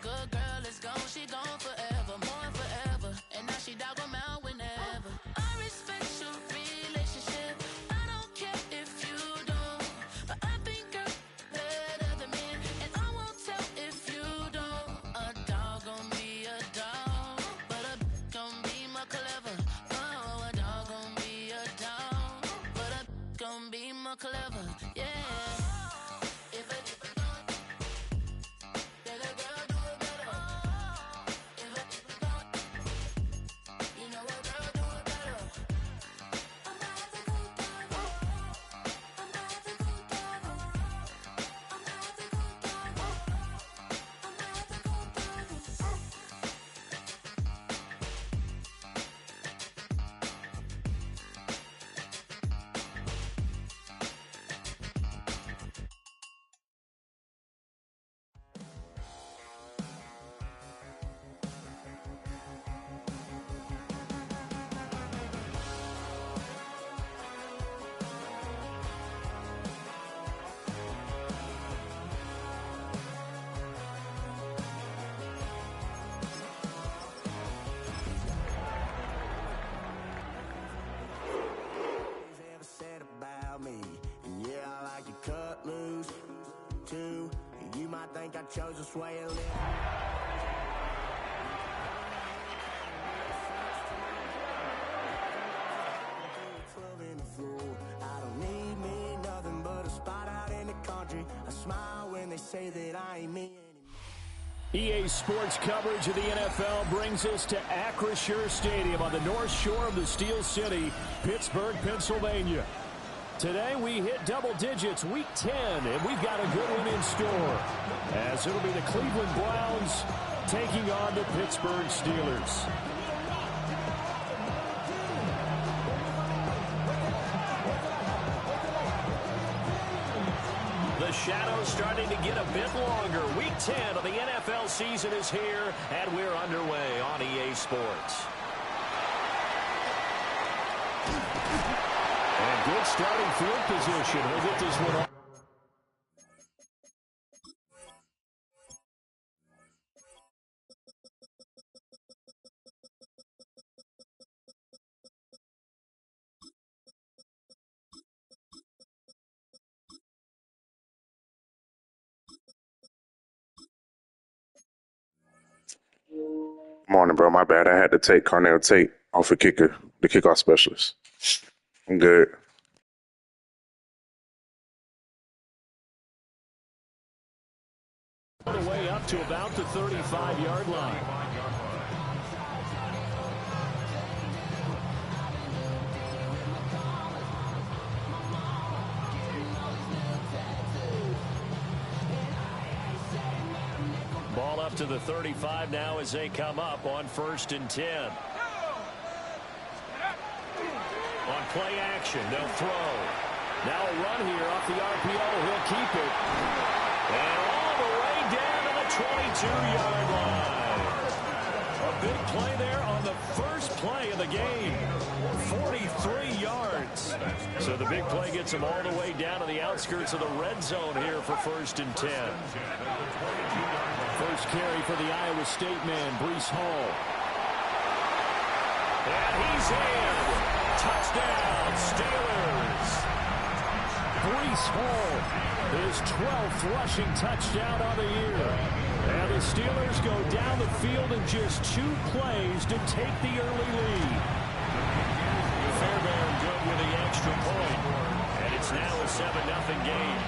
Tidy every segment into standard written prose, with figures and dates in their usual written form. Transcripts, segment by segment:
good girl is gone, she gone forever, more forever. And now she dog 'em out whenever. I respect your relationship. I don't care if you don't. But I think I'm better than me. And I won't tell if you don't. A dog gon' be a dog. But a gon' be more clever. Oh, a dog gon' be a dog. But a gon' be more clever. Yeah. Think I chose this way of living. I don't need me nothing but a spot out in the country. I smile when they say that I ain't me anymore. EA Sports coverage of the NFL brings us to Acrisure Stadium on the north shore of the Steel City, Pittsburgh, Pennsylvania. Today we hit double digits, week 10, and we've got a good one in store, as it'll be the Cleveland Browns taking on the Pittsburgh Steelers. The shadow's starting to get a bit longer. Week 10 of the NFL season is here, and we're underway on EA Sports. And good starting field position. We'll get this one on. Morning, bro. My bad. I had to take Carnell Tate off a kicker, the kickoff specialist. I'm good. All the way up to about the 35-yard line. Ball up to the 35 now as they come up on 1st and 10. On play action, they'll throw. Now a run here off the RPO. He'll keep it. And all the way down to the 22-yard line. A big play there on the first play of the game. 43 yards. So the big play gets him all the way down to the outskirts of the red zone here for 1st and 10. First carry for the Iowa State man, Breece Hall. And he's in. Touchdown, Steelers. Breece Hall, his 12th rushing touchdown of the year. And the Steelers go down the field in just 2 plays to take the early lead. Fairbairn good with the extra point. And it's now a 7-0 game.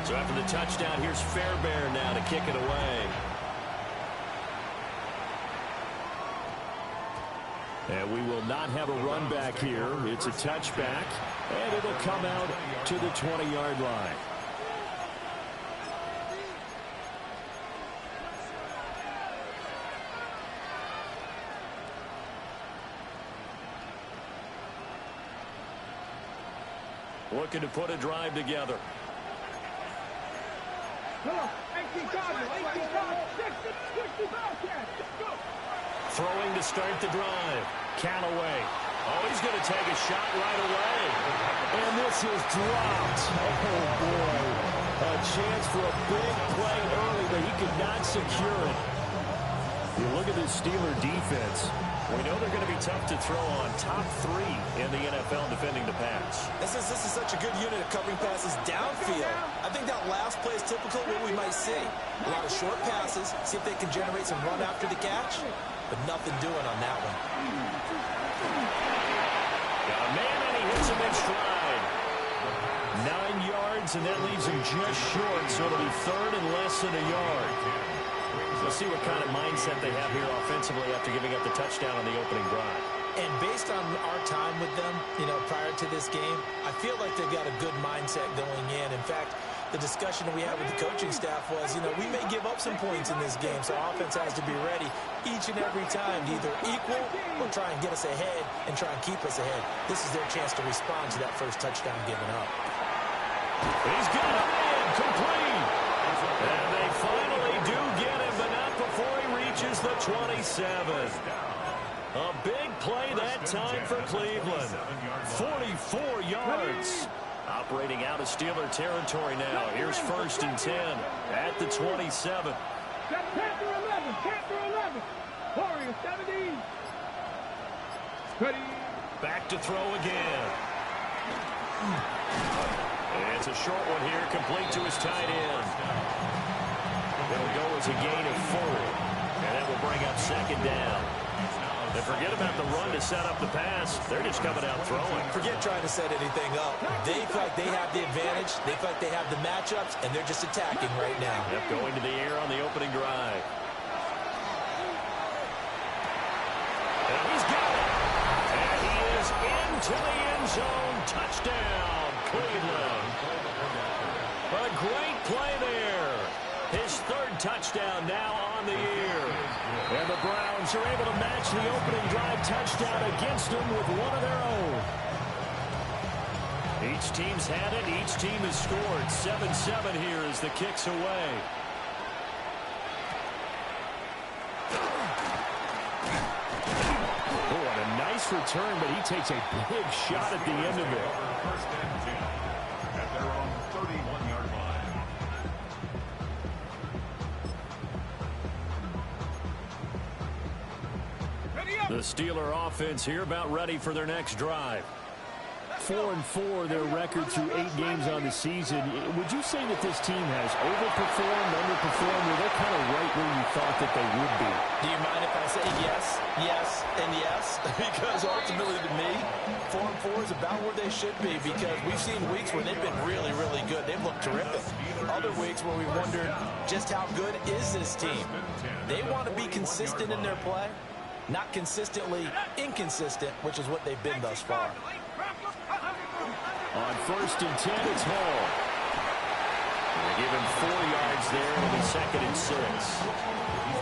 So after the touchdown, here's Fairbairn now to kick it away. And we will not have a run back here. It's a touchback, and it'll come out to the 20-yard line. Looking to put a drive together. Throwing to start the drive. Callaway Oh, he's going to take a shot right away. And this is dropped. Oh, boy. A chance for a big play early, but he could not secure it. You look at this Steeler defense. We know they're going to be tough to throw on. Top 3 in the NFL defending the pass. This is such a good unit of covering passes downfield. I think that last play is typical of what we might see. A lot of short passes, see if they can generate some run after the catch, but nothing doing on that one. Got a man, and he hits him in stride. 9 yards, and that leaves him just short, so it'll be third and less than a yard. We'll see what kind of mindset they have here offensively after giving up the touchdown on the opening drive. And based on our time with them, prior to this game, I feel like they've got a good mindset going in. In fact, the discussion that we had with the coaching staff was, we may give up some points in this game, so our offense has to be ready each and every time to either equal or try and get us ahead and try and keep us ahead. This is their chance to respond to that first touchdown given up. He's got it in, complete. And they finally do get him, but not before he reaches the 27. A big play that time for Cleveland. 44 yards. Operating out of Steeler territory now. Here's 1st and 10 at the 27. Chapter 11. Warriors 17. Ready. Back to throw again. It's a short one here, complete to his tight end. It'll go as a gain of 4, and that will bring up 2nd down. And forget about the run to set up the pass. They're just coming out throwing. Forget trying to set anything up. They feel like they have the advantage. They feel like they have the matchups, and they're just attacking right now. Yep, going to the air on the opening drive. And he's got it. And he is into the end zone. Touchdown, Cleveland. A great play there. His 3rd touchdown now on the year. And the Browns are able to match the opening drive touchdown against them with one of their own. Each team's had it. Each team has scored. 7-7 here as the kick's away. Oh, what a nice return, but he takes a big shot at the end of it. First and 10 at their own 31-yard line. The Steeler offense here about ready for their next drive. 4-4 their record through 8 games on the season. Would you say that this team has overperformed, underperformed, or they're kind of right where you thought that they would be? Do you mind if I say yes, yes, and yes? Because ultimately to me, 4-4 is about where they should be, because we've seen weeks where they've been really, really good. They've looked terrific. Other weeks where we wondered just how good is this team. They want to be consistent in their play, not consistently inconsistent, which is what they've been thus far. On 1st and 10, it's Hall. They give him 4 yards there in the 2nd and 6.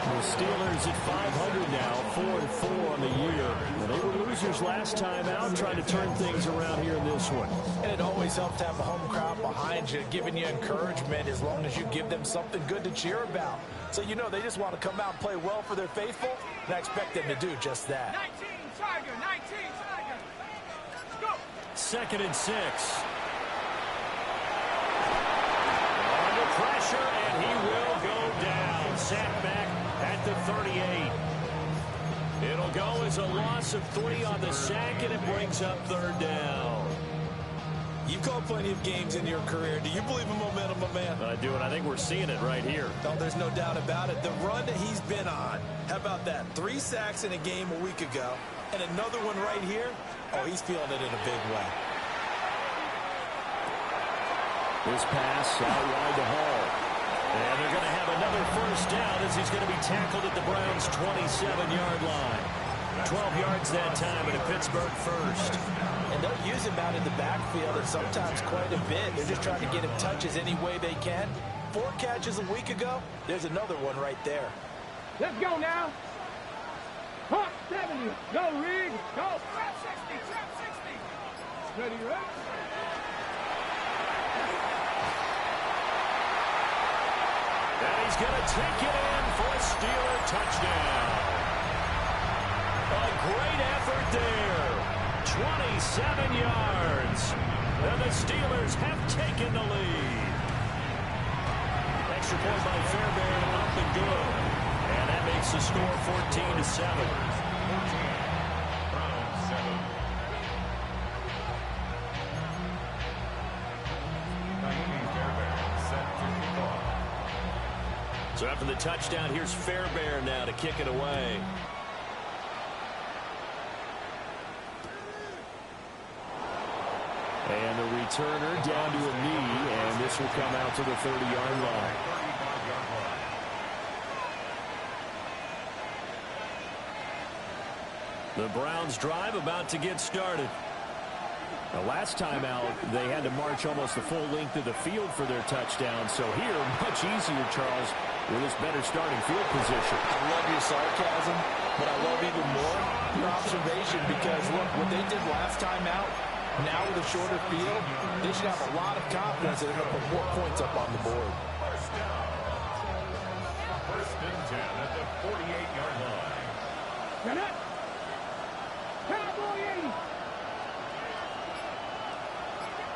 The Steelers at 500 now, 4-4 on the year. Well, they were losers last time out, trying to turn things around here in this one. And it always helps to have a home crowd behind you, giving you encouragement as long as you give them something good to cheer about. So they just want to come out and play well for their faithful, and I expect them to do just that. 19 Tiger. Go. 2nd and 6. Under pressure, and he will go down. Sacked back at the 38. It'll go as a loss of 3 on the sack, and it brings up 3rd down. You've called plenty of games in your career. Do you believe in momentum, my man? I do, and I think we're seeing it right here. No, there's no doubt about it. The run that he's been on, how about that? 3 sacks in a game a week ago, and another one right here. Oh, he's feeling it in a big way. This pass out wide to Hall. And they're going to have another 1st down as he's going to be tackled at the Browns' 27-yard line. 12 yards that time, and a Pittsburgh 1st. And they'll use him out in the backfield, and sometimes quite a bit. They're just trying to get him touches any way they can. 4 catches a week ago. There's another one right there. Let's go now. Hawk 70. Go, Rig. Go. Trap 60. Ready, right? And he's going to take it in for a Steeler touchdown. A great effort there. 27 yards. And the Steelers have taken the lead. Extra point by Fairbairn, up and good. And that makes the score 14-7. So after the touchdown, here's Fairbairn now to kick it away. And the returner down to a knee, and this will come out to the 30-yard line. The Browns drive about to get started. The last time out, they had to march almost the full length of the field for their touchdown. So here, much easier, Charles, with this better starting field position. I love your sarcasm, but I love even more your observation because, look, what they did last time out, now with a shorter field, they should have a lot of confidence that they're going to put more points up on the board. First down. First and 10 at the 48-yard line. Get it. Cowboy 80.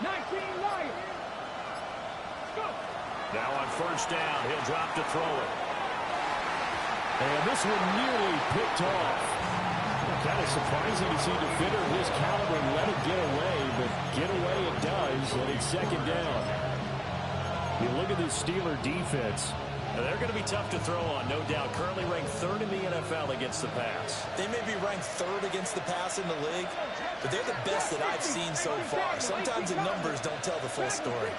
19 Lions. Go. Now on first down, he'll drop to throw it. And this one nearly picked off. Kind of surprising to see a defender of his caliber let it get away, but get away it does, and it's second down. You look at this Steeler defense. Now they're going to be tough to throw on, no doubt. Currently ranked third in the NFL against the pass. They may be ranked third against the pass in the league, but they're the best that I've seen so far. Sometimes the numbers don't tell the full story.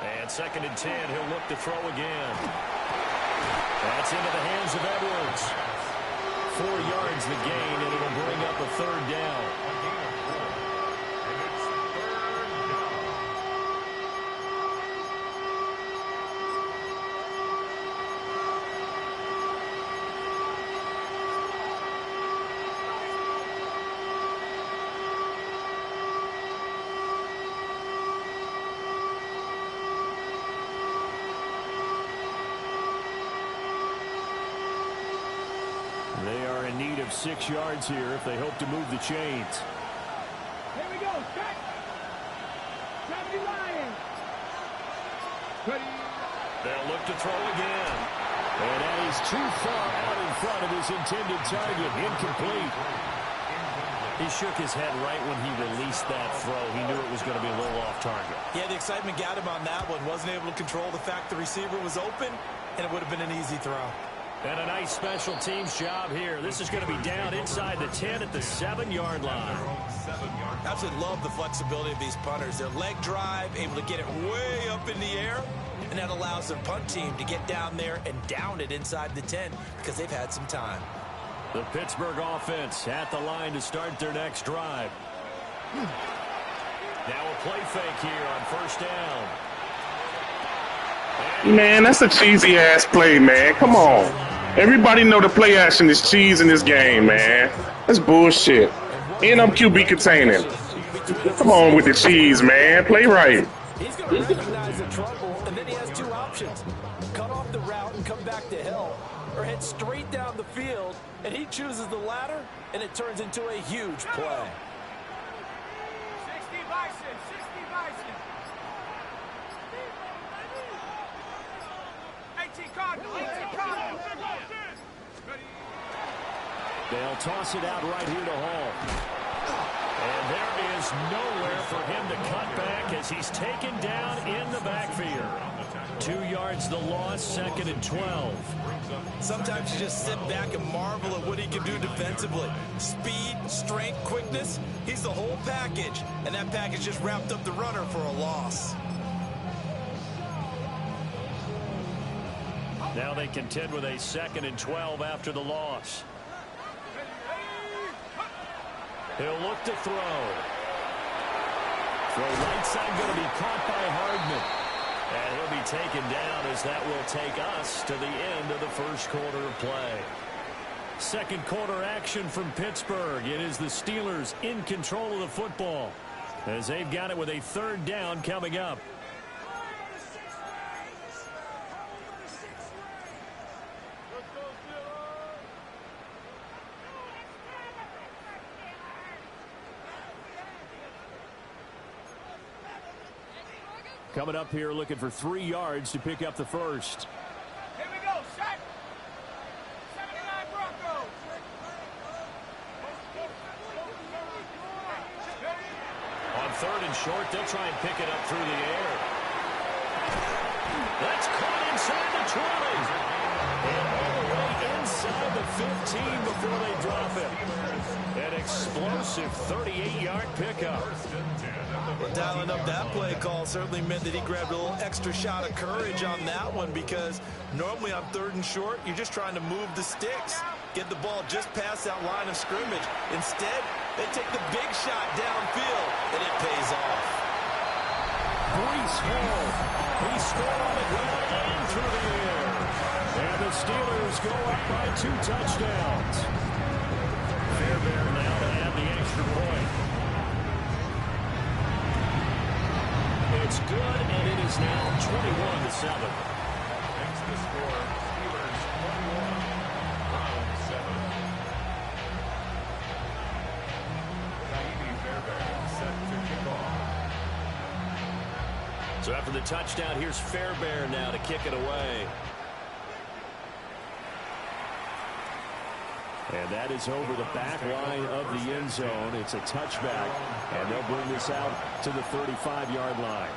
And second and 10, he'll look to throw again. That's into the hands of Edwards. 4 yards the gain, and it'll bring up a third down. They are in need of 6 yards here if they hope to move the chains. Here we go. Set. 70 Lions. Ready. They'll look to throw again. And that is too far out in front of his intended target. Incomplete. He shook his head right when he released that throw. He knew it was going to be a little off target. Yeah, the excitement got him on that one. Wasn't able to control the fact the receiver was open, and it would have been an easy throw. And a nice special teams job here. This is going to be down inside the 10 at the 7-yard line. I absolutely love the flexibility of these punters. Their leg drive, able to get it way up in the air, and that allows their punt team to get down there and down it inside the 10 because they've had some time. The Pittsburgh offense at the line to start their next drive. Now a play fake here on first down. Man, that's a cheesy-ass play, man. Come on. Everybody know the play action is cheese in this game, man. That's bullshit. And I'm QB containing. Come on with the cheese, man. Play right. He's going to recognize the trouble, and then he has 2 options. Cut off the route and come back to help, or head straight down the field, and he chooses the latter, and it turns into a huge play. 60 Bison. 60 Bison. 18 Cardinal. 18 Cardinal. They'll toss it out right here to Hall. And there is nowhere for him to cut back as he's taken down in the backfield. 2 yards the loss, second and 12. Sometimes you just sit back and marvel at what he can do defensively. Speed, strength, quickness, he's the whole package. And that package just wrapped up the runner for a loss. Now they contend with a second and 12 after the loss. He'll look to throw. Throw right side going to be caught by Hardman. And he'll be taken down as that will take us to the end of the first quarter of play. Second quarter action from Pittsburgh. It is the Steelers in control of the football as they've got it with a third down coming up. Coming up here looking for 3 yards to pick up the first. Here we go, set. 79 Broncos. On 3rd and short, they'll try and pick it up through the air. That's caught inside the 20. And all the way inside the 15 before they drop it. An explosive 38-yard pickup. Well, dialing up that play call certainly meant that he grabbed a little extra shot of courage on that one, because normally on 3rd and short, you're just trying to move the sticks, get the ball just past that line of scrimmage. Instead, they take the big shot downfield, and it pays off. Breece Hall, he scored on the ground and through the air. And the Steelers go up by 2 touchdowns. Fairbairn now to have the extra point. It's good, and it is now 21-7. Makes the score Steelers 21, Browns 7. Naimi Fairbairn set to kick off. So after the touchdown, here's Fairbairn now to kick it away. And that is over the back line of the end zone. It's a touchback, and they'll bring this out to the 35-yard line.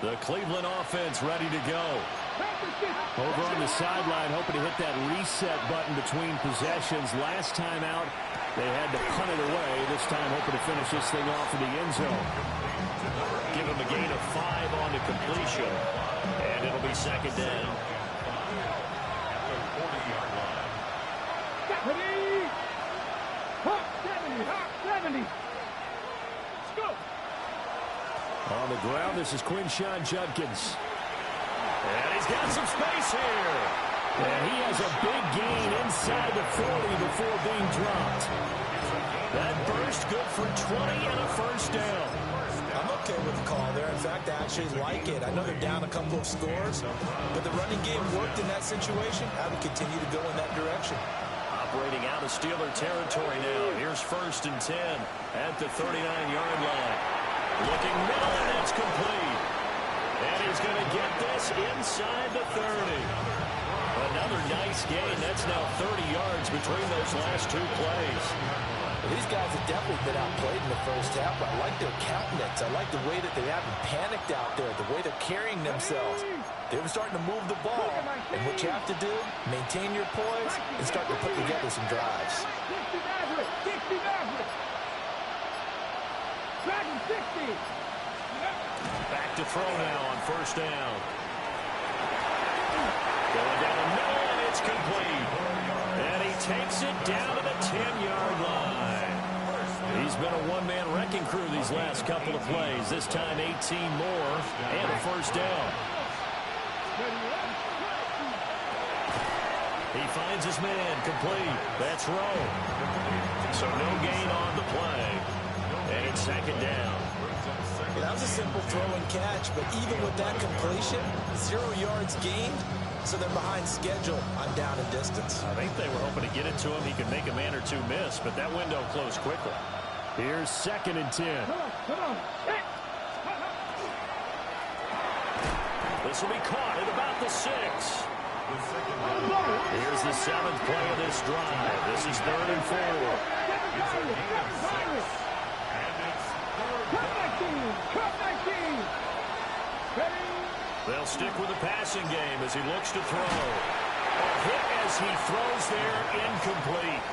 The Cleveland offense ready to go. Over on the sideline, hoping to hit that reset button between possessions. Last time out, they had to punt it away. This time, hoping to finish this thing off in the end zone. Give them a gain of 5 on the completion, and it'll be 2nd down. At the 40-yard line. 70. Let's go. On the ground, this is Quinshon Judkins. And he's got some space here. And he has a big gain inside the 40 before being dropped. That burst good for 20 and a first down. I'm okay with the call there. In fact, I actually like it. I know they're down a couple of scores, but the running game worked in that situation. I would continue to go in that direction. Operating out of Steeler territory now. Here's 1st and 10 at the 39-yard line. Looking middle, and that's complete. And he's going to get this inside the 30. Another nice gain. That's now 30 yards between those last 2 plays. These guys have definitely been outplayed in the first half, but I like their countenance. I like the way that they haven't panicked out there, the way they're carrying themselves. They were starting to move the ball, and what you have to do, maintain your poise and start to put together some drives. 60 Dragon 60. Back to throw now on 1st down. Going down the middle, and it's complete. And he takes it down to the 10-yard line. He's been a one-man wrecking crew these last couple of plays. This time 18 more and a first down. He finds his man complete. That's Rowe. So no gain on the play. And it's 2nd down. That was a simple throw and catch, but even with that completion, 0 yards gained, so they're behind schedule on down and distance. I think they were hoping to get it to him. He could make a man or 2 miss, but that window closed quickly. Here's 2nd and 10. Come on. This will be caught at about the 6. Here's the 7th play of this drive. This is 3rd and 4. They'll stick with the passing game as he looks to throw. A hit as he throws there, incomplete.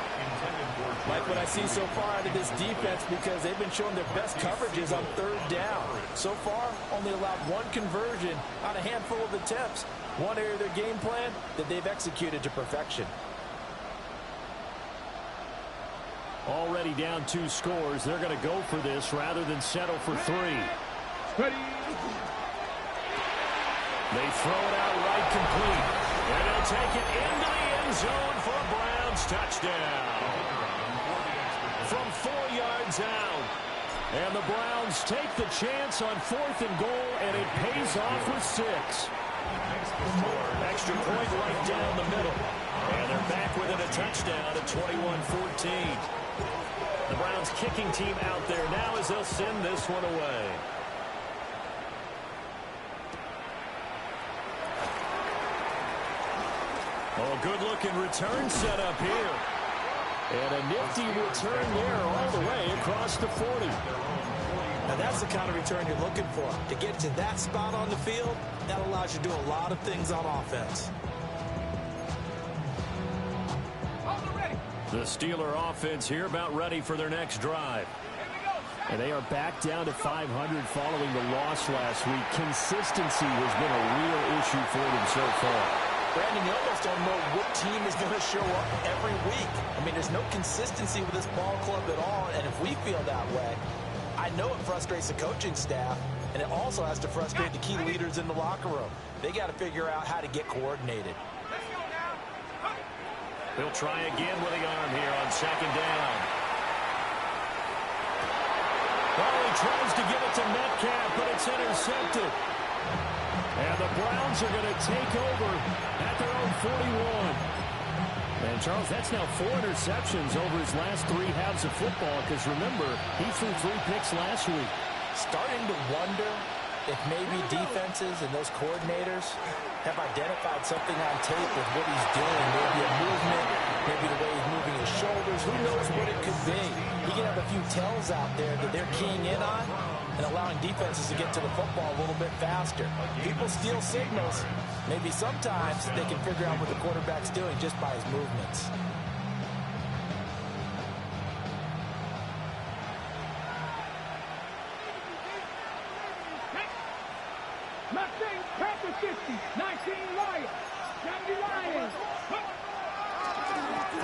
Like what I see so far out of this defense, because they've been showing their best coverages on 3rd down. So far, only allowed 1 conversion on a handful of attempts. One area of their game plan that they've executed to perfection. Already down 2 scores. They're going to go for this rather than settle for 3. They throw it out right complete. And they'll take it into the end zone for a Browns touchdown. From 4 yards out. And the Browns take the chance on 4th and goal, and it pays off with 6. Extra point right down the middle. And they're back within a touchdown at 21-14. The Browns kicking team out there now as they'll send this one away. Oh, good-looking return set up here. And a nifty return there all the way across the 40. Now that's the kind of return you're looking for. To get to that spot on the field, that allows you to do a lot of things on offense. The Steeler offense here about ready for their next drive. And they are back down to 500 following the loss last week. Consistency has been a real issue for them so far. Brandon, you almost don't know what team is going to show up every week. I mean, there's no consistency with this ball club at all, and if we feel that way, I know it frustrates the coaching staff, and it also has to frustrate the key leaders in the locker room. They got to figure out how to get coordinated. He'll try again with the arm here on second down. Oh, he tries to give it to Metcalf, but it's intercepted. And the Browns are going to take over at their own 41. And, Charles, that's now 4 interceptions over his last 3 halves of football, because, remember, he threw 3 picks last week. Starting to wonder if maybe defenses and those coordinators have identified something on tape with what he's doing. Maybe a movement, maybe the way he's moving his shoulders. Who knows what it could be? He can have a few tells out there that they're keying in on and allowing defenses to get to the football a little bit faster. People steal signals. Maybe sometimes they can figure out what the quarterback's doing just by his movements.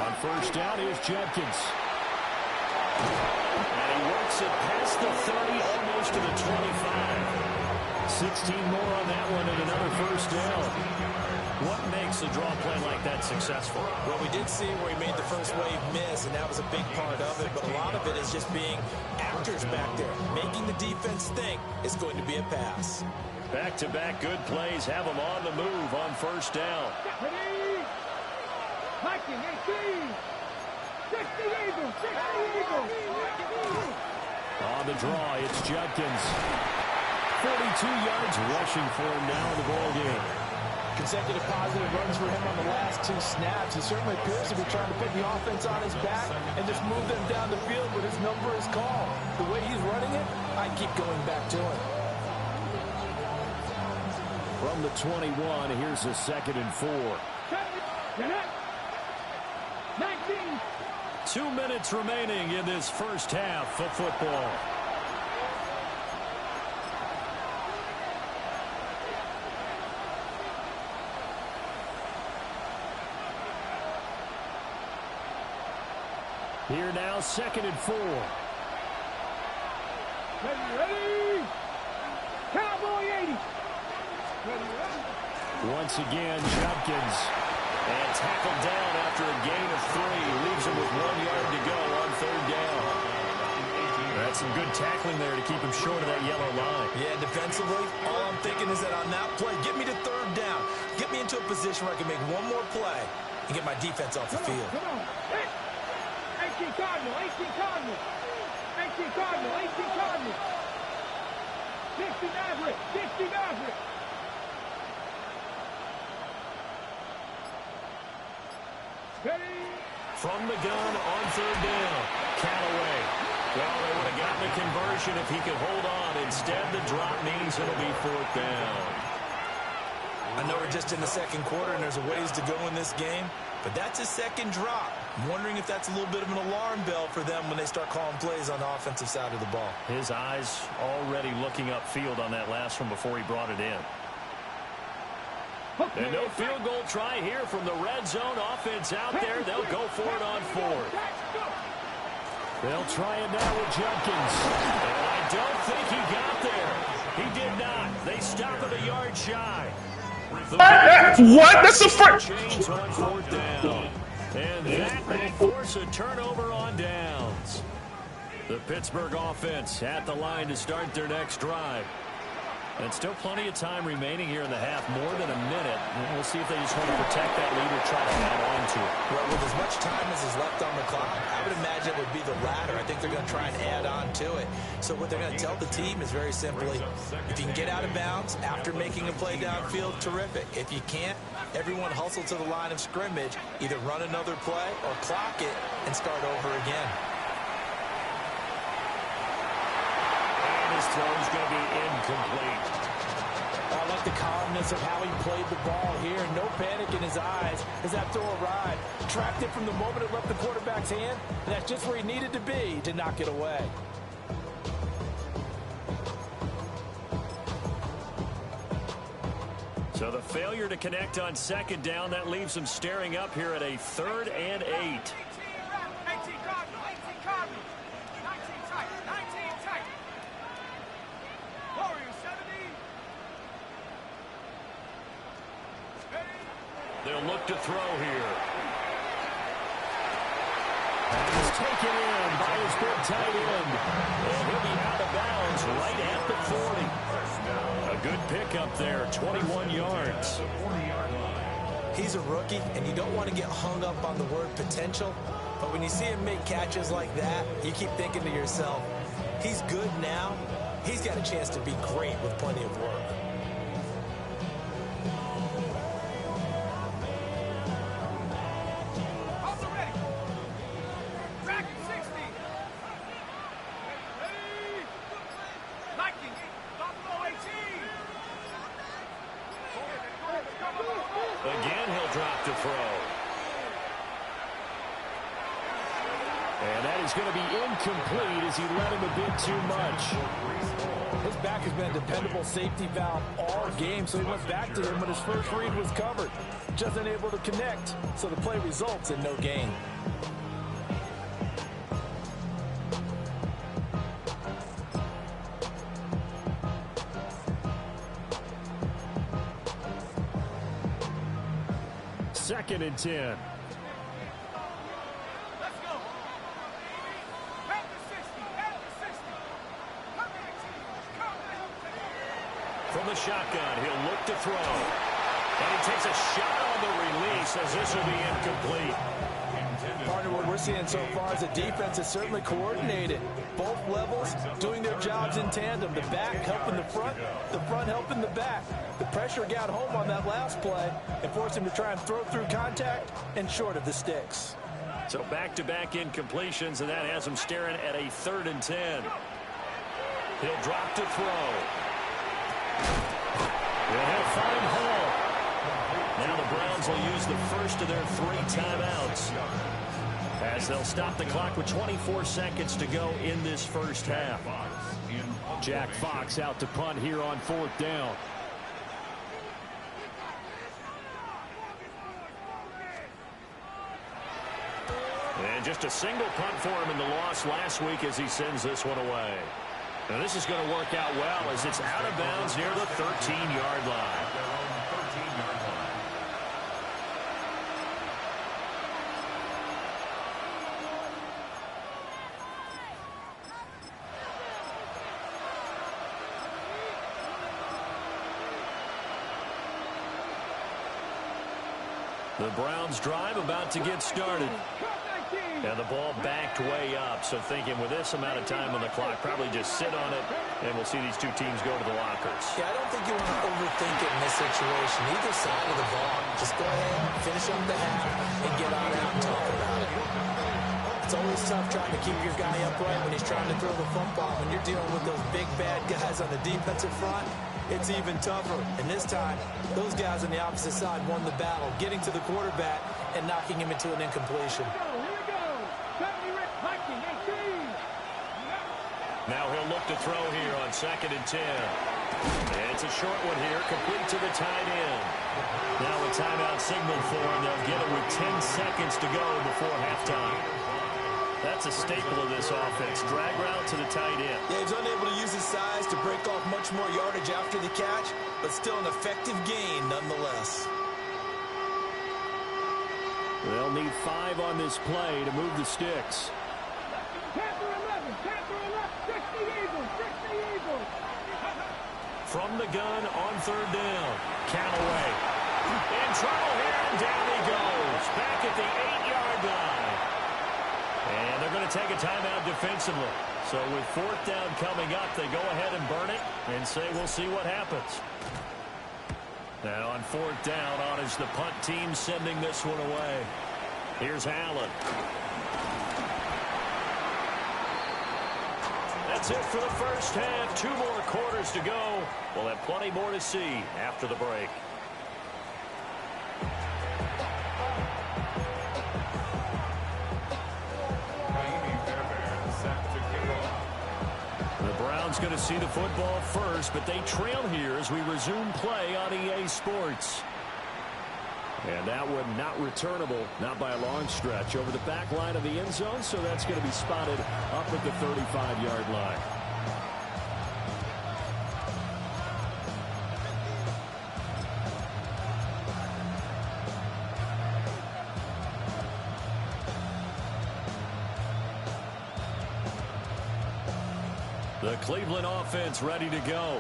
On first down, here's Judkins. And he works it past the 30, almost to the 25. 16 more on that one and another first down. What makes a draw play like that successful? Well, we did see where he made the first wave miss, and that was a big part of it. But a lot of it is just being actors back there, making the defense think it's going to be a pass. Back-to-back good plays have them on the move on first down. On the draw, it's Judkins. 42 yards rushing for him now in the ball game. Consecutive positive runs for him on the last 2 snaps. He certainly appears to be trying to put the offense on his back and just move them down the field, but his number is called. The way he's running it, I keep going back to him. From the 21, here's a 2nd and 4. 2 minutes remaining in this first half of football. Here now, 2nd and 4. Ready? Cowboy 80. Once again, Judkins. And tackled down after a gain of 3. Leaves him with 1 yard to go on 3rd down. That's some good tackling there to keep him short of that yellow line. Yeah, defensively, all I'm thinking is that on that play, get me to 3rd down. Get me into a position where I can make one more play and get my defense off the field. Come on. 18 Cardinal, 18 Cardinal. 18 Cardinal, 18 Cardinal. 60 Maverick, 60 Maverick. Ready? From the gun on 3rd down. Callaway. Well, they would have gotten the conversion if he could hold on. Instead, the drop means it'll be 4th down. I know we're just in the 2nd quarter and there's a ways to go in this game, but that's his 2nd drop. I'm wondering if that's a little bit of an alarm bell for them when they start calling plays on the offensive side of the ball. His eyes already looking upfield on that last one before he brought it in. And no field goal try here from the red zone offense out there. They'll go for it on 4th. They'll try it now with Judkins. And I don't think he got there. He did not. They stop at a yard shy. What? That's the first. Change on 4th down. And that will force a turnover on downs. The Pittsburgh offense at the line to start their next drive. And still plenty of time remaining here in the half, more than a minute. We'll see if they just want to protect that lead or try to add on to it. Well, with as much time as is left on the clock, I would imagine it would be the latter. I think they're going to try and add on to it. So what they're going to tell the team is very simply, if you can get out of bounds after making a play downfield, terrific. If you can't, everyone hustle to the line of scrimmage, either run another play or clock it and start over again. His throw is going to be incomplete. I like the calmness of how he played the ball here. No panic in his eyes as that throw arrived. Tracked it from the moment it left the quarterback's hand, and that's just where he needed to be to knock it away. So the failure to connect on second down, that leaves them staring up here at a 3rd and 8. They'll look to throw here. And he's taken in by his big tight end. And he'll be out of bounds right at the 40. A good pickup there, 21 yards. He's a rookie, and you don't want to get hung up on the word potential. But when you see him make catches like that, you keep thinking to yourself, he's good now. He's got a chance to be great with plenty of work. Again, he'll drop to throw. And that is going to be incomplete as he let him a bit too much. His back has been a dependable safety valve all game, so he went back to him when his first read was covered. Just unable to connect, so the play results in no gain. Second and 10. From the shotgun, he'll look to throw. And he takes a shot on the release as this will be incomplete. Partner, what we're seeing so far is the defense is certainly coordinated. Both levels doing their jobs in tandem. The back helping the front helping the back. The pressure got home on that last play and forced him to try and throw through contact and short of the sticks. So back-to-back incompletions, and that has him staring at a 3rd and 10. He'll drop to throw. And he'll find Hall. Now the Browns will use the first of their 3 timeouts as they'll stop the clock with 24 seconds to go in this first half. Jack Fox out to punt here on 4th down. And just a single punt for him in the loss last week as he sends this one away. Now this is going to work out well as it's out of bounds near the 13-yard line. The Browns drive about to get started. And the ball backed way up, so thinking with this amount of time on the clock, probably just sit on it, and we'll see these two teams go to the lockers. Yeah, I don't think you want to overthink it in this situation. Either side of the ball, just go ahead, finish up the half, and get on out and talk about it. It's always tough trying to keep your guy upright when he's trying to throw the football. When you're dealing with those big, bad guys on the defensive front, it's even tougher. And this time, those guys on the opposite side won the battle, getting to the quarterback and knocking him into an incompletion. Now he'll look to throw here on 2nd and 10. And it's a short one here, complete to the tight end. Now a timeout signal for him. They'll get it with 10 seconds to go before halftime. That's a staple of this offense. Drag route to the tight end. Yeah, he's unable to use his size to break off much more yardage after the catch, but still an effective gain nonetheless. They'll need 5 on this play to move the sticks. from the gun on third down. Callaway in trouble here, and down he goes. Back at the 8-yard line. And they're going to take a timeout defensively. So with fourth down coming up, they go ahead and burn it and say we'll see what happens. Now on fourth down, on is the punt team sending this one away. Here's Allen. That's it for the first half. 2 more quarters to go. We'll have plenty more to see after the break. The Browns going to see the football first, but they trail here as we resume play on EA Sports. And that one not returnable, not by a long stretch, over the back line of the end zone, so that's going to be spotted up at the 35-yard line. The Cleveland offense ready to go.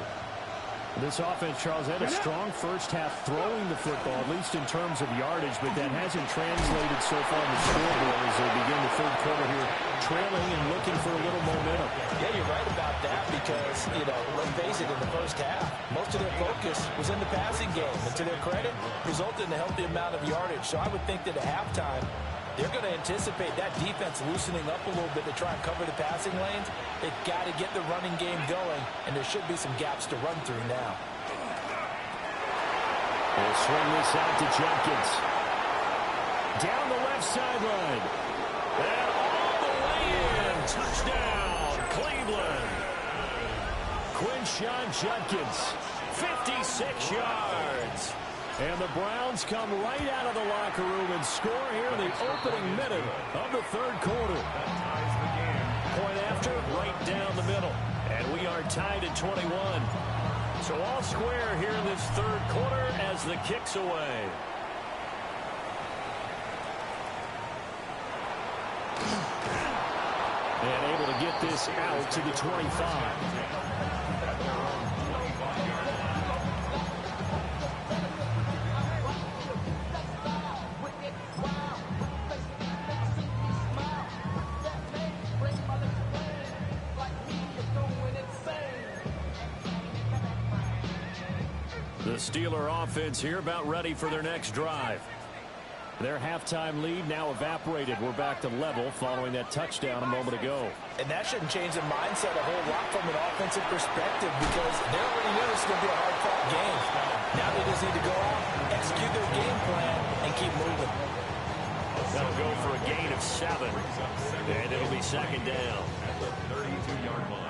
This offense, Charles, had a strong first half throwing the football, at least in terms of yardage, but that hasn't translated so far in the scoreboard as they begin the third quarter here, trailing and looking for a little momentum. Yeah, you're right about that because, let's face it, in the first half, most of their focus was in the passing game, and to their credit, resulted in a healthy amount of yardage. So I would think that at halftime, they're going to anticipate that defense loosening up a little bit to try and cover the passing lanes. They've got to get the running game going, and there should be some gaps to run through now. They'll swing this out to Jenkins. Down the left sideline. And all the way in. Touchdown, Cleveland. Quinshon Judkins, 56 yards. And the Browns come right out of the locker room and score here in the opening minute of the third quarter. Point after, right down the middle. And we are tied at 21. So all square here in this third quarter as the kick's away. And able to get this out to the 25. The Steeler offense here about ready for their next drive. Their halftime lead now evaporated. We're back to level following that touchdown a moment ago. And that shouldn't change the mindset a whole lot from an offensive perspective because they already knew this was going to be a hard-fought game. Now they just need to go out, execute their game plan, and keep moving. That'll go for a gain of 7. And it'll be second down. At the 32-yard line.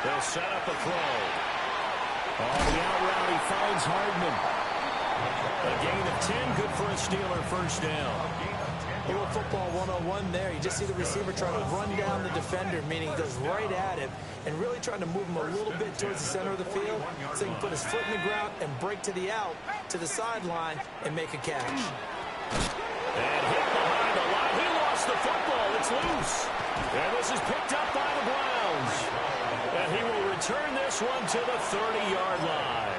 They'll set up a throw. On the out route, he finds Hardman. A gain of 10, good for a Steeler first down. A little football 101 there. You just see the receiver trying to run down the defender, meaning he goes right at him and really trying to move him a little bit towards the center of the field so he can put his foot in the ground and break to the out, to the sideline, and make a catch. And hit behind the line. He lost the football. It's loose. And this is picked up by the Browns. And he will return this one to the 30-yard line.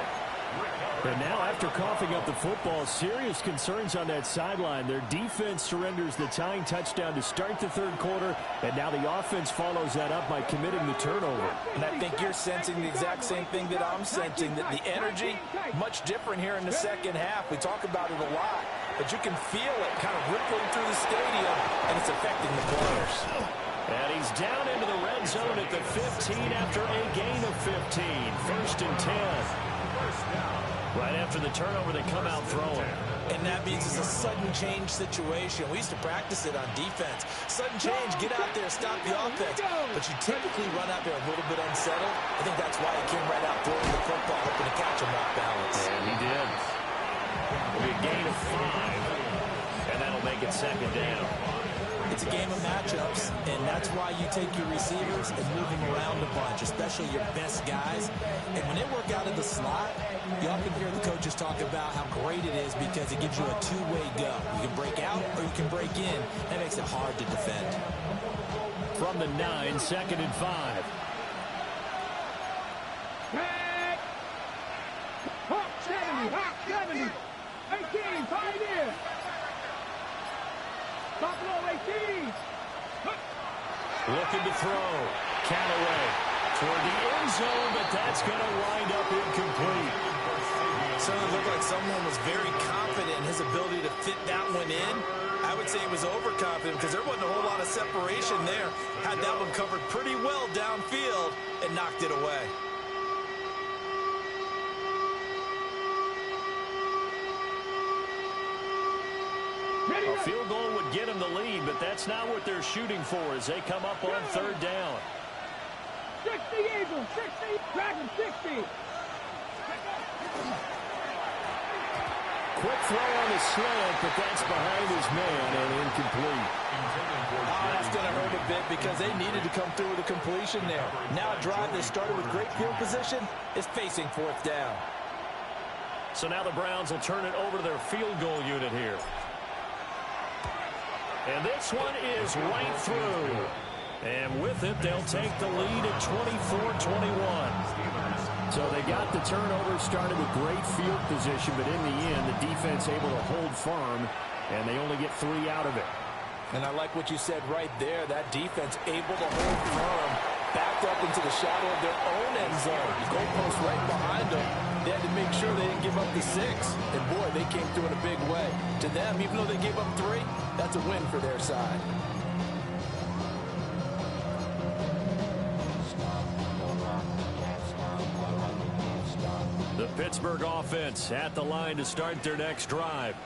And now, after coughing up the football, serious concerns on that sideline. Their defense surrenders the tying touchdown to start the third quarter, and now the offense follows that up by committing the turnover. And I think you're sensing the exact same thing that I'm sensing, that the energy, much different here in the second half. We talk about it a lot, but you can feel it kind of rippling through the stadium, and it's affecting the players. And he's down into the red zone at the 15 after a gain of 15. First and 10. Right after the turnover, they come out throwing. And that means it's a sudden change situation. We used to practice it on defense. Sudden change, get out there, stop the offense. But you typically run out there a little bit unsettled. I think that's why he came right out throwing the football, hoping to catch him off balance. And he did. It'll be a gain of 5. And that'll make it second down. If It's a game of matchups, and that's why you take your receivers and move them around a bunch, especially your best guys. And when they work out in the slot, you often hear the coaches talk about how great it is because it gives you a two-way go. You can break out or you can break in. That makes it hard to defend. From the 9, 2nd and 5. Hawk 70, Hawk 70. 18, Pioneer. Buffalo 18. Looking to throw. Callaway toward the end zone, but that's going to wind up incomplete. Certainly looked like someone was very confident in his ability to fit that one in. I would say he was overconfident because there wasn't a whole lot of separation there. Had that one covered pretty well downfield and knocked it away. A field goal would get them the lead, but that's not what they're shooting for as they come up on 3rd down. 60 Eagles, 60, Dragon 60. Quick throw on the slant, but that's behind his man and incomplete. That's going to hurt a bit because they needed to come through with a completion there. Now a drive that started with great field position is facing 4th down. So now the Browns will turn it over to their field goal unit here. And this one is right through. And with it, they'll take the lead at 24-21. So they got the turnover, started with great field position, but in the end, the defense able to hold firm, and they only get 3 out of it. And I like what you said right there. That defense able to hold firm, backed up into the shadow of their own end zone. The goalpost right behind them. They had to make sure they didn't give up the 6. And, boy, they came through in a big way. To them, even though they gave up 3, that's a win for their side. The Pittsburgh offense at the line to start their next drive.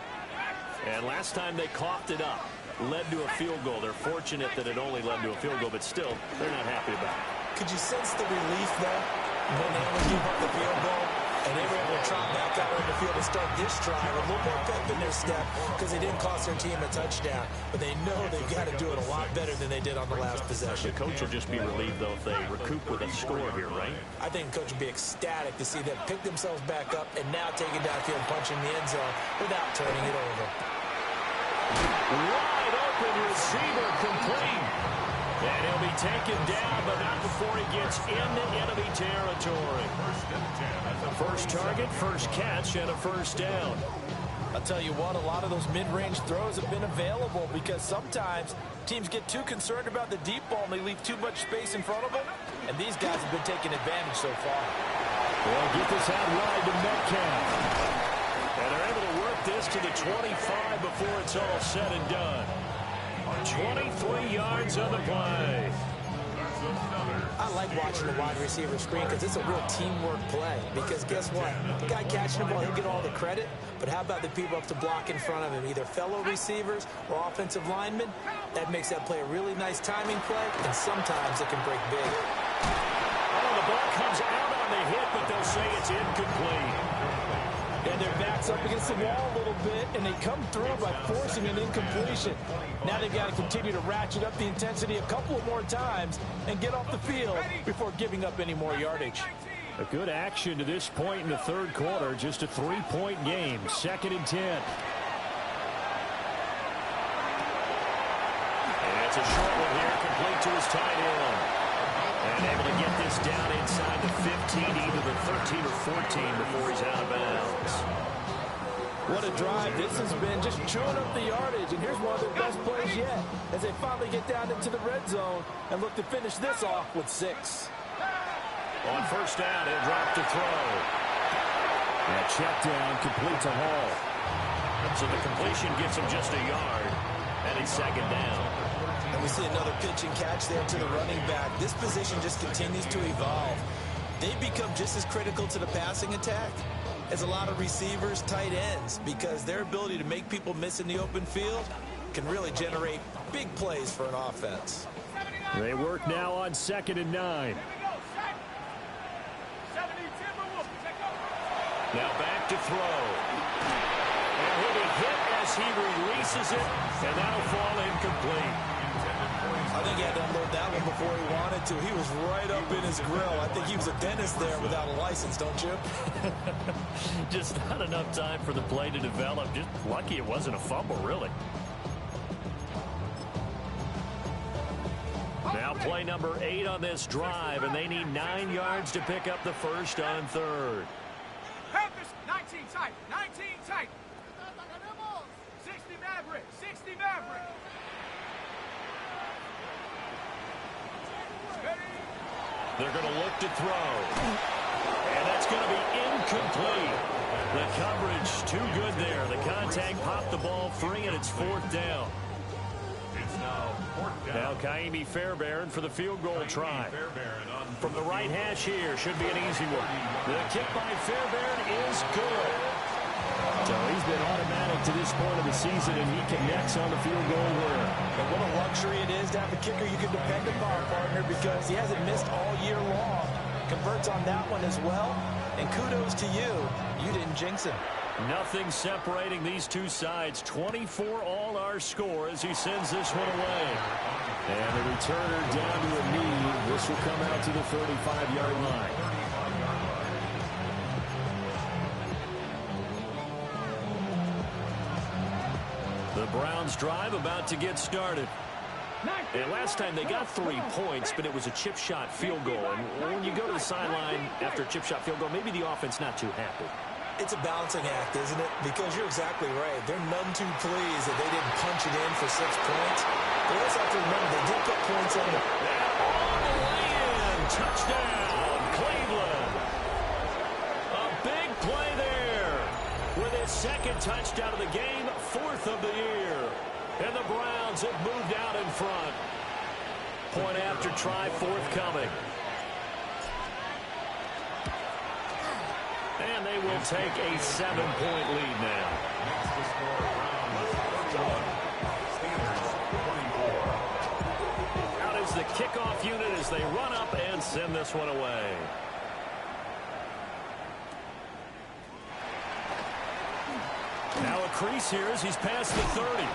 And last time they coughed it up, led to a field goal. They're fortunate that it only led to a field goal, but still, they're not happy about it. Could you sense the relief, though, when they only gave up the field goal? And they were able to trot back out on the field and start this drive a little more pep in their step because they didn't cost their team a touchdown. But they know they've got to do it a lot better than they did on the last possession. The coach will just be relieved, though, if they recoup with a score here, right? I think the coach will be ecstatic to see them pick themselves back up and now take it downfield and punch in the end zone without turning it over. Wide open receiver complete. And he'll be taken down, but not before he gets into enemy territory. First target, first catch, and a first down. I'll tell you what, a lot of those mid-range throws have been available because sometimes teams get too concerned about the deep ball and they leave too much space in front of them. And these guys have been taking advantage so far. They'll get this out wide to Metcalf. And they're able to work this to the 25 before it's all said and done. 23 yards on the play. I like watching the wide receiver screen because it's a real teamwork play. Because guess what? The guy catching the ball, he'll get all the credit. But how about the people up to block in front of him, either fellow receivers or offensive linemen? That makes that play a really nice timing play, and sometimes it can break big. Oh, the ball comes out on the hit, but they'll say it's incomplete. And their back's up against the wall a little bit, and they come through by forcing an incompletion. Now they've got to continue to ratchet up the intensity a couple of more times and get off the field before giving up any more yardage. A good action to this point in the 3rd quarter. Just a 3-point game. 2nd and 10. And it's a short one here, complete to his tight end. And able to get this down inside the 15, either the 13 or 14 before he's out of bounds. What a drive this has been, just chewing up the yardage. And here's one of their best plays yet as they finally get down into the red zone and look to finish this off with 6. On first down, he'll drop to throw. That check down complete to Hall. So the completion gets him just a yard, and it's 2nd down. And we see another pitch and catch there to the running back. This position just continues to evolve. They become just as critical to the passing attack as a lot of receivers, tight ends, because their ability to make people miss in the open field can really generate big plays for an offense. They work now on 2nd and 9. Now back to throw. And he'll be hit as as he releases it, and that'll fall incomplete. I think he had to unload that one before he wanted to. He was right up in his grill. I think he was a dentist there without a license, don't you? Just not enough time for the play to develop. Just lucky it wasn't a fumble, really. Now play number 8 on this drive, and they need 9 yards to pick up the first on third. Panthers, 19 tight, 19 tight. 60 Maverick, 60 Maverick. They're going to look to throw. And that's going to be incomplete. The coverage too good there. The contact popped the ball free, and it's 4th down. It's now 4th down. Now Kaimi Fairbairn for the field goal try. From the right hash here, should be an easy one. The kick by Fairbairn is good. So he's been automatic to this point of the season, and he connects on the field goal where. And what a luxury it is to have a kicker you can depend upon, partner, because he hasn't missed all year long. Converts on that one as well. And kudos to you. You didn't jinx him. Nothing separating these two sides. 24 all our score as he sends this one away. And the returner down to a knee. This will come out to the 35-yard line. The Browns drive about to get started. And last time they got 3 points, but it was a chip shot field goal. And when you go to the sideline after a chip shot field goal, maybe the offense not too happy. It's a balancing act, isn't it? Because you're exactly right. They're none too pleased that they didn't punch it in for 6 points. They also have to remember they did put points on it. All the way in. Touchdown, Cleveland. A big play there with his 2nd touchdown of the game, 4th of the year. And the Browns have moved out in front. Point after try forthcoming. And they will take a 7-point lead now. Out is the kickoff unit as they run up and send this one away. Now a crease here as he's past the 30.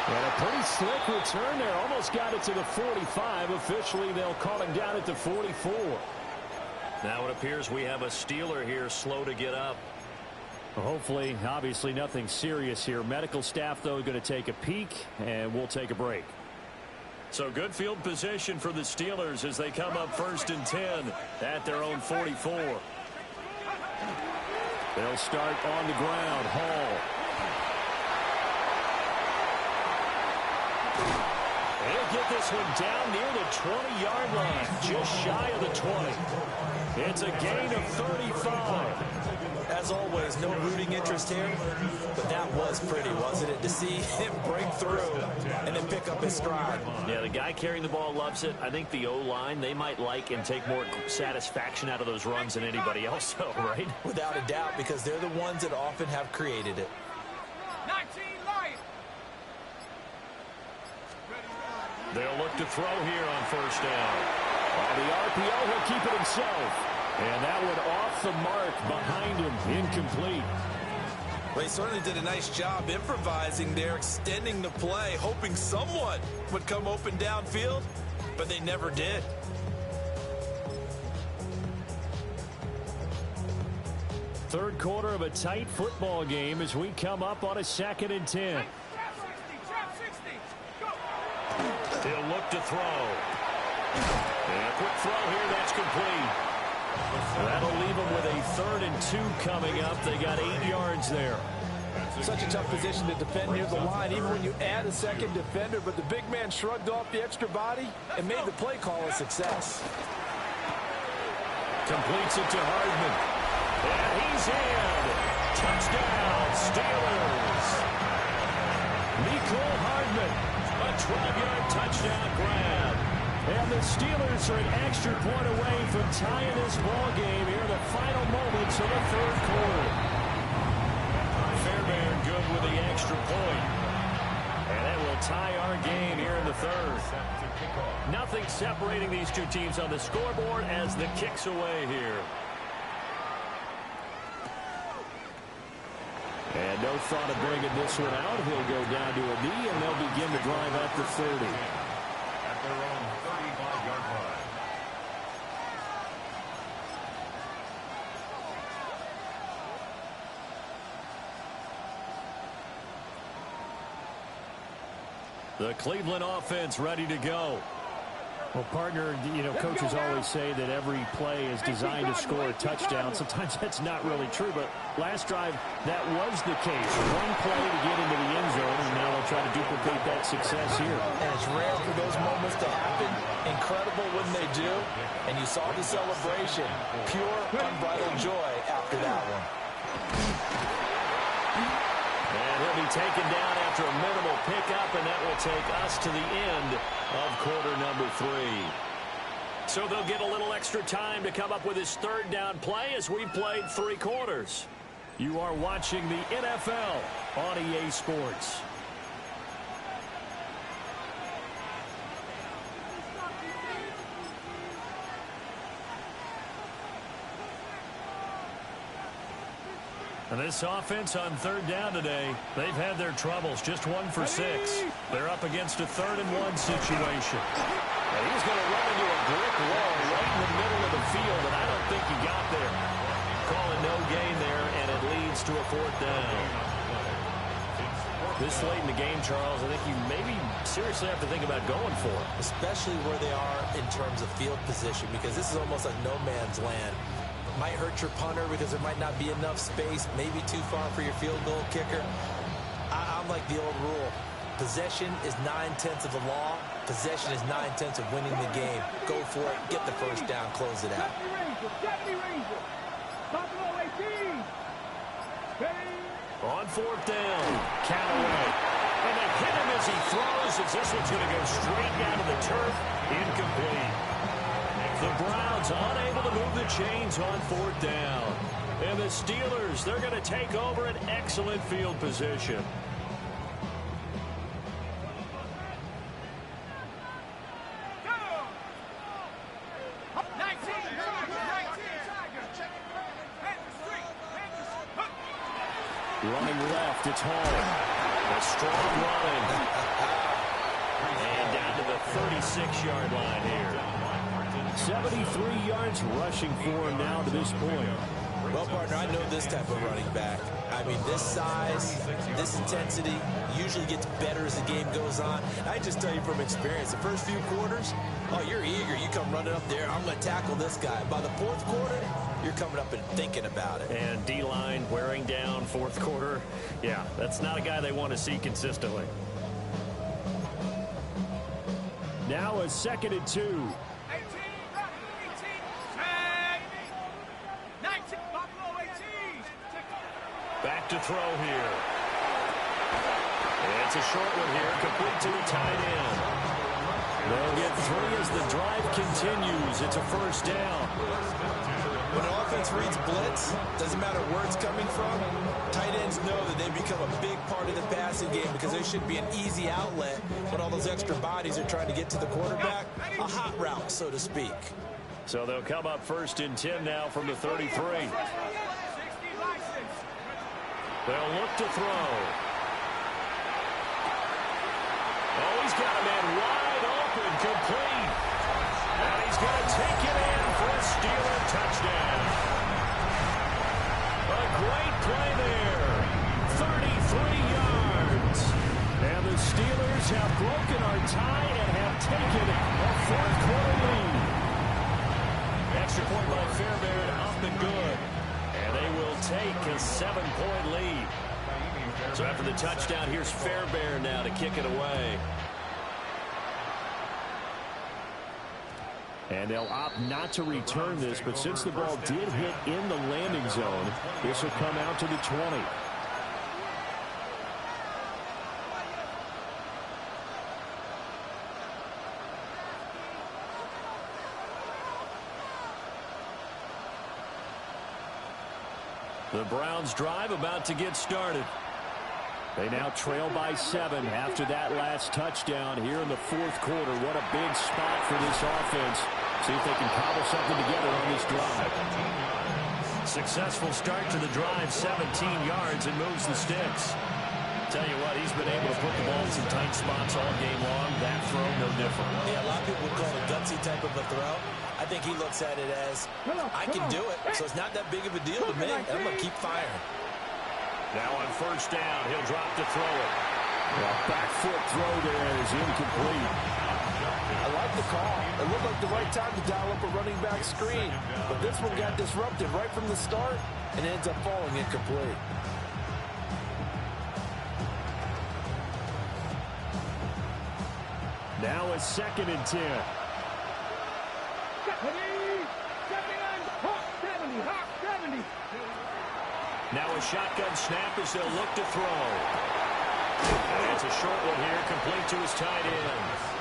And a pretty slick return there. Almost got it to the 45. Officially, they'll call him down at the 44. Now it appears we have a Steeler here slow to get up. Well, hopefully, obviously nothing serious here. Medical staff, though, going to take a peek, and we'll take a break. So good field position for the Steelers as they come up 1st and 10 at their own 44. They'll start on the ground. Hall. They'll get this one down near the 20-yard line, just shy of the 20. It's a gain of 35. As always, no rooting interest here, but that was pretty, wasn't it? To see him break through and then pick up his stride. Yeah, the guy carrying the ball loves it. I think the O-line, they might like and take more satisfaction out of those runs than anybody else, though, right? Without a doubt, because they're the ones that often have created it. 19 Lions. They'll look to throw here on 1st down. On the RPO, he'll keep it himself. And that one off the mark behind him, incomplete. Well, he certainly did a nice job improvising there, extending the play, hoping someone would come open downfield, but they never did. Third quarter of a tight football game as we come up on a 2nd and 10. He'll look to throw. And a quick throw here, that's complete. That'll leave them with a 3rd and 2 coming up. They got 8 yards there. Such a tough position to defend near the line, even when you add a 2nd defender, but the big man shrugged off the extra body and made the play call a success. Completes it to Hardman. And he's in. Touchdown, Steelers. Mecole Hardman, a 12-yard touchdown grab. And the Steelers are an extra point away from tying this ball game here in the final moments of the 3rd quarter. Fairbairn good with the extra point. And that will tie our game here in the 3rd. Nothing separating these two teams on the scoreboard as the kick's away here. And no thought of bringing this one out. He'll go down to a knee, and they'll begin the drive at the 30. At their own 35-yard line. The Cleveland offense ready to go. Well, partner, coaches always say that every play is designed to score a touchdown. Sometimes that's not really true, but last drive, that was the case. One play to get into the end zone, and now they'll try to duplicate that success here. And it's rare for those moments to happen. Incredible when they do. And you saw the celebration. Pure, unbridled joy after that one. And he'll be taken down after a minimal pickup, and that will take us to the end of quarter number 3. So they'll get a little extra time to come up with his third down play as we've played 3 quarters. You are watching the NFL on EA Sports. And this offense on third down today, they've had their troubles. Just 1 for 6. They're up against a 3rd-and-1 situation. And he's going to run into a brick wall right in the middle of the field, and I don't think he got there. Calling no gain there, and it leads to a 4th down. This late in the game, Charles, I think you maybe seriously have to think about going for it. Especially where they are in terms of field position, because this is almost like no man's land. Might hurt your punter because there might not be enough space, maybe too far for your field goal kicker. I'm like the old rule. Possession is 9/10 of the law. Possession is 9/10 of winning the game. Go for it. Get the first down. Close it out. On 4th down, Callaway. And they hit him as he throws, as this one's going to go straight down to the turf. Incomplete. The Browns unable to move the chains on 4th down. And the Steelers, they're going to take over an excellent field position. Running left, it's Hall. A strong running. And down to the 36-yard line here. 73 yards rushing for him now to this point. Well, partner, I know this type of running back. I mean, this size, this intensity usually gets better as the game goes on. I just tell you from experience, the first few quarters, oh, you're eager. You come running up there, I'm going to tackle this guy. By the 4th quarter, you're coming up and thinking about it. And D-line wearing down 4th quarter. Yeah, that's not a guy they want to see consistently. Now a 2nd and 2. Back to throw here. It's a short one here, complete to the tight end. They'll get 3 as the drive continues. It's a 1st down. When an offense reads blitz, doesn't matter where it's coming from, tight ends know that they become a big part of the passing game because there should be an easy outlet when all those extra bodies are trying to get to the quarterback. A hot route, so to speak. So they'll come up 1st and 10 now from the 33. They'll look to throw. Oh, he's got a man wide open, complete. And he's going to take it in for a Steeler touchdown. A great play there. 33 yards. And the Steelers have broken our tie and have taken a 4th quarter lead. Extra point by Fairbairn, up and good. And they will take a 7-point lead. So after the touchdown, here's Fairbairn now to kick it away. And they'll opt not to return this, but since the ball did hit in the landing zone, this will come out to the 20. The Browns drive about to get started. They now trail by 7 after that last touchdown here in the 4th quarter. What a big spot for this offense. See if they can cobble something together on this drive. Successful start to the drive, 17 yards, and moves the sticks. Tell you what, he's been able to put the ball in some tight spots all game long. That throw, no different. Yeah, a lot of people would call it a gutsy type of a throw. I think he looks at it as, I can do it, so it's not that big of a deal to me. I'm going to keep firing. Now on first down, he'll drop to throw it. Well, back foot throw there is incomplete. I like the call. It looked like the right time to dial up a running back screen. But this one got disrupted right from the start and ends up falling incomplete. Now it's 2nd and 10. 70. Now a shotgun snap as they'll look to throw. And it's a short one here, complete to his tight end.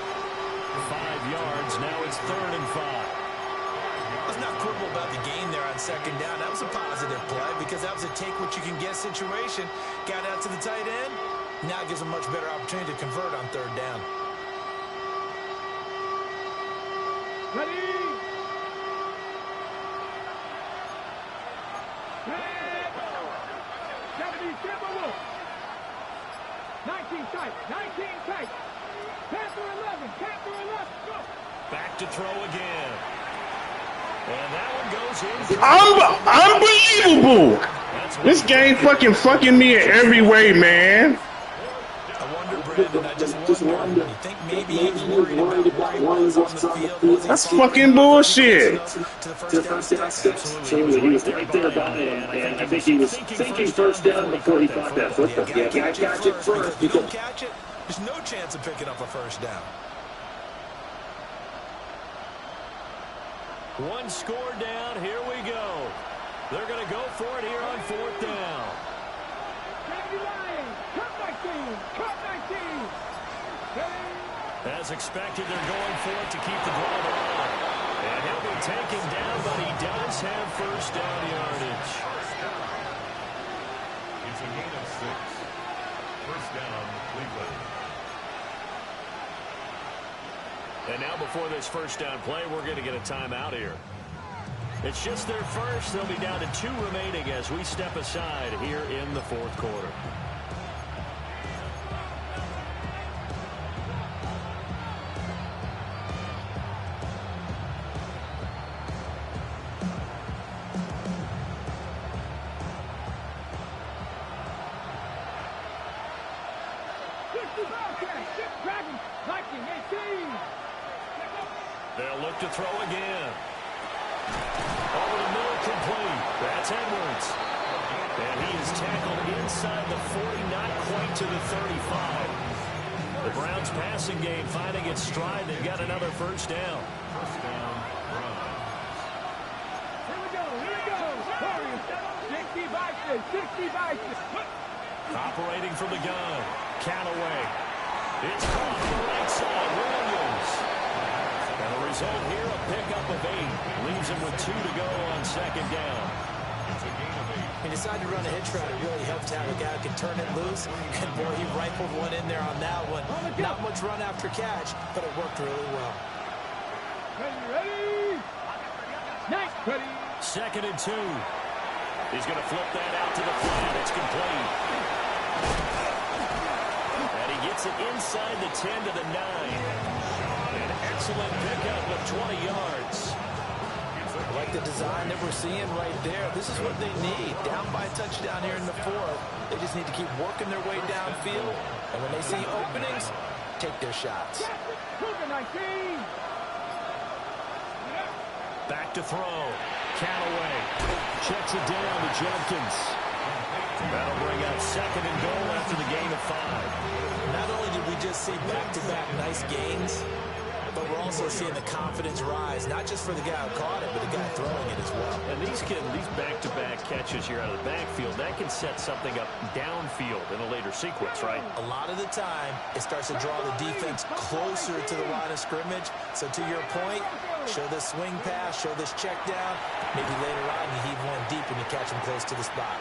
5 yards, now it's 3rd and 5. Let's not quibble about the gain there on 2nd down. That was a positive play because that was a take-what-you-can-get situation. Got out to the tight end. Now it gives a much better opportunity to convert on 3rd down. Ready? 19 tight. Panther 11, go. Back to throw again. And that one goes in. Unbelievable! This game fucking me in every way, man. I wonder, Brandon, I just wonder. You think maybe he's worried about where he was on the field? That's fucking bullshit. To the first down steps? Absolutely, he was right there about it, and I think he was thinking first down before he thought that football. Yeah, catch it first. You don't catch it, there's no chance of picking up a first down. One score down, here we go. They're going to go for it here on 4th down. As expected, they're going for it to keep the drive alive. And he'll be taken down, but he does have first down yardage. It's a gain of 6. First down, Cleveland. And now before this first down play, we're going to get a timeout here. It's just their first. They'll be down to 2 remaining as we step aside here in the 4th quarter. They'll look to throw again. Over the middle, complete. That's Edwards. And he is tackled inside the 40, not quite to the 35. The Browns passing game finding its stride. They've got another first down. First down, Browns. Here we go. 60-by-6. Operating from the gun. Callaway. It's caught on the right side. Williams. And the result here, a pickup of 8. Leaves him with 2 to go on 2nd down. It's a gain of 8. He decided to run a hitch route. It really helped to have a guy who can turn it loose. And boy, he rifled one in there on that one. Not much run after catch, but it worked really well. Ready? Nice. Ready. 2nd and 2. He's going to flip that out to the flat. It's complete. And he gets it inside the 10 to the 9. An excellent pickup of 20 yards. I like the design that we're seeing right there. This is what they need. Down by a touchdown here in the 4th. They just need to keep working their way downfield. And when they see openings, take their shots. Back to throw. Callaway checks it down to Jenkins. That'll bring out 2nd and goal after the gain of 5. Not only did we just see back-to-back nice gains, but we're also seeing the confidence rise, not just for the guy who caught it, but the guy throwing it as well. And these back-to-back catches here out of the backfield, that can set something up downfield in a later sequence, right? A lot of the time, it starts to draw the defense closer to the line of scrimmage. So to your point, show this swing pass, show this check down. Maybe later on you heave one deep and you catch him close to the spot.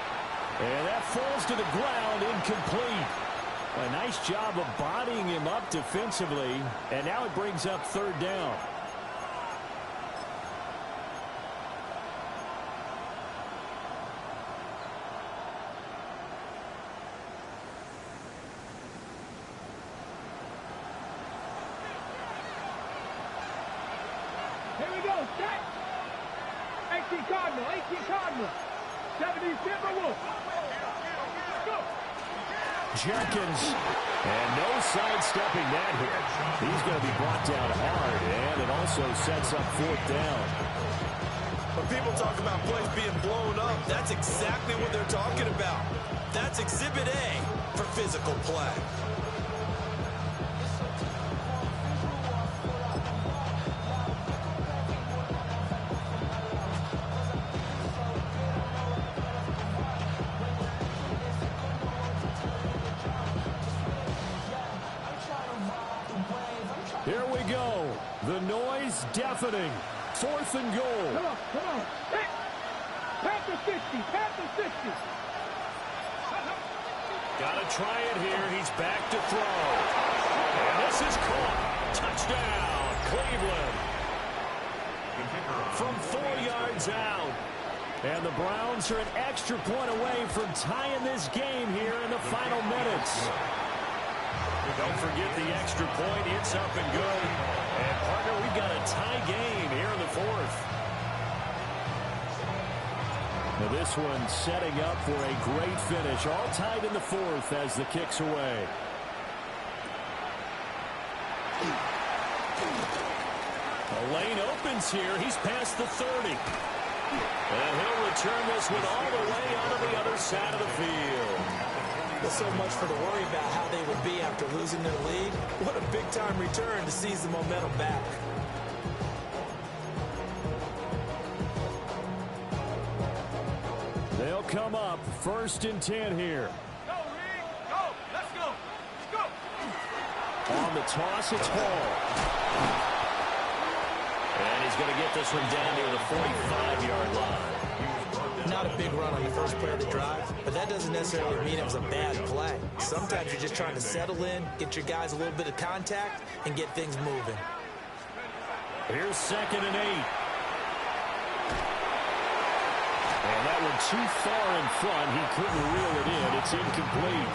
And that falls to the ground, incomplete. A nice job of bodying him up defensively. And now it brings up 3rd down. Here we go. Set. 18 Cardinal. 18 Cardinal. 70 Timberwolves. Go. Jenkins, and no sidestepping that here. He's going to be brought down hard, and it also sets up fourth down. When people talk about plays being blown up, that's exactly what they're talking about. That's Exhibit A for physical play. Here we go. The noise deafening. Fourth and goal. Come on, come on. Panther 60, Panther 60. Got to try it here. He's back to throw. And this is caught. Touchdown, Cleveland. From 4 yards out. And the Browns are an extra point away from tying this game here in the final minutes. Don't forget the extra point. It's up and good. And, partner, we've got a tie game here in the fourth. Now this one setting up for a great finish. All tied in the fourth as the kick's away. The lane opens here. He's past the 30. And he'll return this one all the way onto the other side of the field. Well, so much for the worry about how they would be after losing their lead. What a big-time return to seize the momentum back. They'll come up 1st and 10 here. Go, Reed. Go. Let's go. Let's go. On the toss, it's Hall. And he's going to get this one down near the 45-yard line. Not a big run on the first play of the drive, but that doesn't necessarily mean it was a bad play. Sometimes you're just trying to settle in, get your guys a little bit of contact, and get things moving. Here's 2nd and 8. And that one too far in front. He couldn't reel it in. It's incomplete.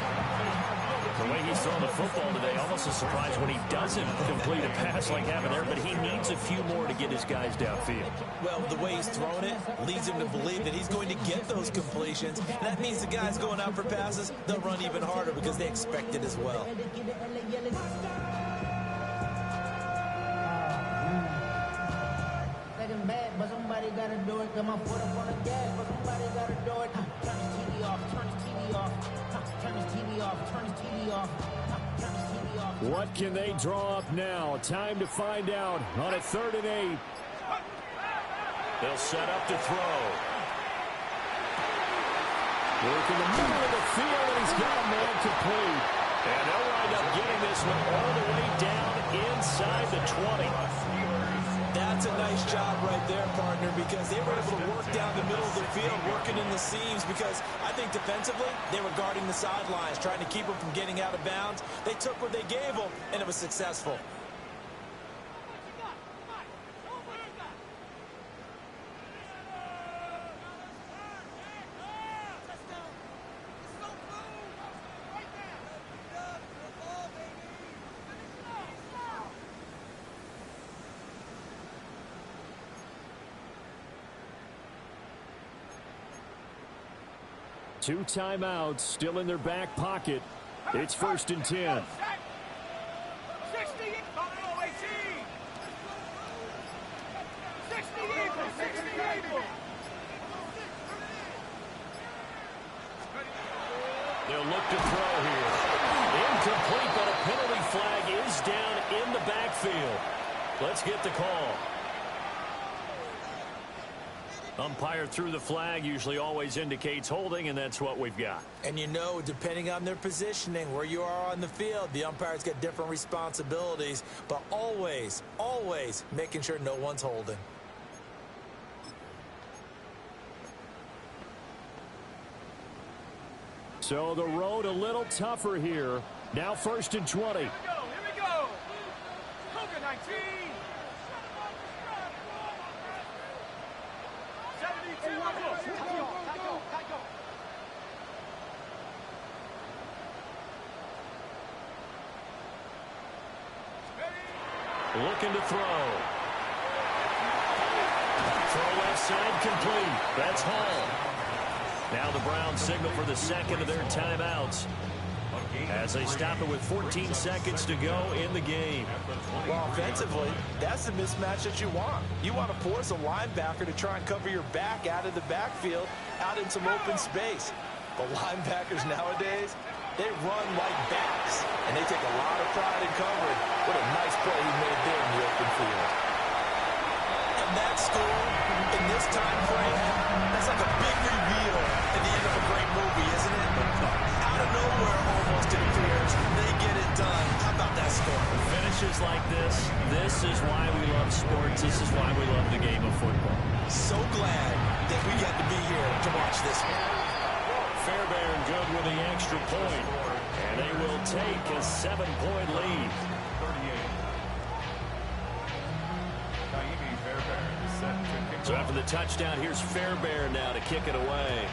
The way he's throwing the football today, almost a surprise when he doesn't complete a pass like happened there, but he needs a few more to get his guys downfield. Well, the way he's thrown it leads him to believe that he's going to get those completions. That means the guys going out for passes, they'll run even harder because they expect it as well. Bad, but somebody gotta do it. Got my foot up on the gas, but somebody gotta do it. Turn his TV off, turn his TV off, turn his TV off, turn his TV off, turn his TV off. What can they draw up now? Time to find out on a 3rd and 8. They'll set up to throw. Work in the middle of the field, and he's got a man complete. And they'll wind up getting this one all the way down inside the 20. That's a nice job right there, partner, because they were able to work down the middle of the field, working in the seams, because I think defensively, they were guarding the sidelines, trying to keep them from getting out of bounds. They took what they gave them, and it was successful. Two timeouts still in their back pocket. It's 1st and 10. 60, 18. They'll look to throw here. Incomplete, but a penalty flag is down in the backfield. Let's get the call. Umpire threw the flag, usually always indicates holding, and that's what we've got. And you know, depending on their positioning, where you are on the field, the umpire's got different responsibilities, but always, always making sure no one's holding. So the road a little tougher here. Now 1st and 20. Here we go. Cougar 19. 72. Looking to throw. side complete. That's Hall. Now the Browns signal for the second of their timeouts as they stop it with 14 seconds to go in the game. Well, offensively, that's the mismatch that you want. You want to force a linebacker to try and cover your back out of the backfield, out in some open space. The linebackers nowadays, they run like backs, and they take a lot of pride in covering. What a nice play he made there in the open field. And that score, in this time frame, that's like a big reveal at the end of a great movie, isn't it? Out of nowhere, almost, it appears. They get it done. How about that score? Finishes like this is why we love sports. This is why we love the game of football. So glad that we get to be here to watch this one. Fairbairn good with the extra point, and they will take a 7-point lead. So after the touchdown, here's Fairbairn now to kick it away.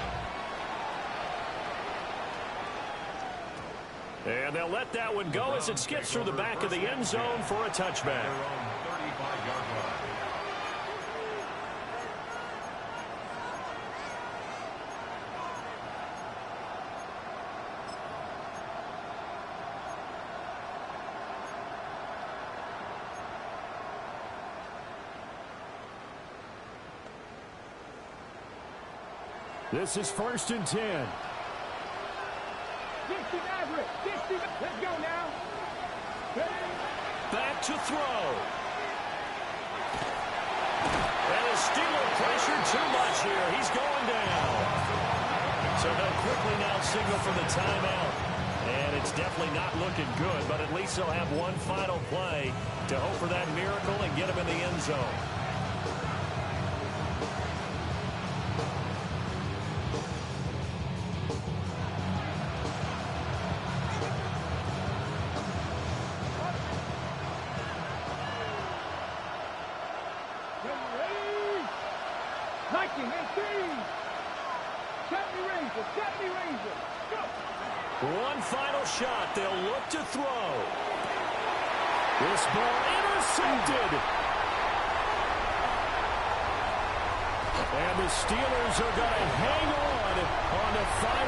And they'll let that one go as it skips through the back of the end zone for a touchback. This is 1st and 10. 60 Maverick. 60. Let's go now. Back to throw. And the Steeler pressured too much here. He's going down. So they'll quickly now signal for the timeout. And it's definitely not looking good, but at least they'll have one final play to hope for that miracle and get him in the end zone. One final shot. They'll look to throw. This ball intercepted. And the Steelers are going to hang on the final.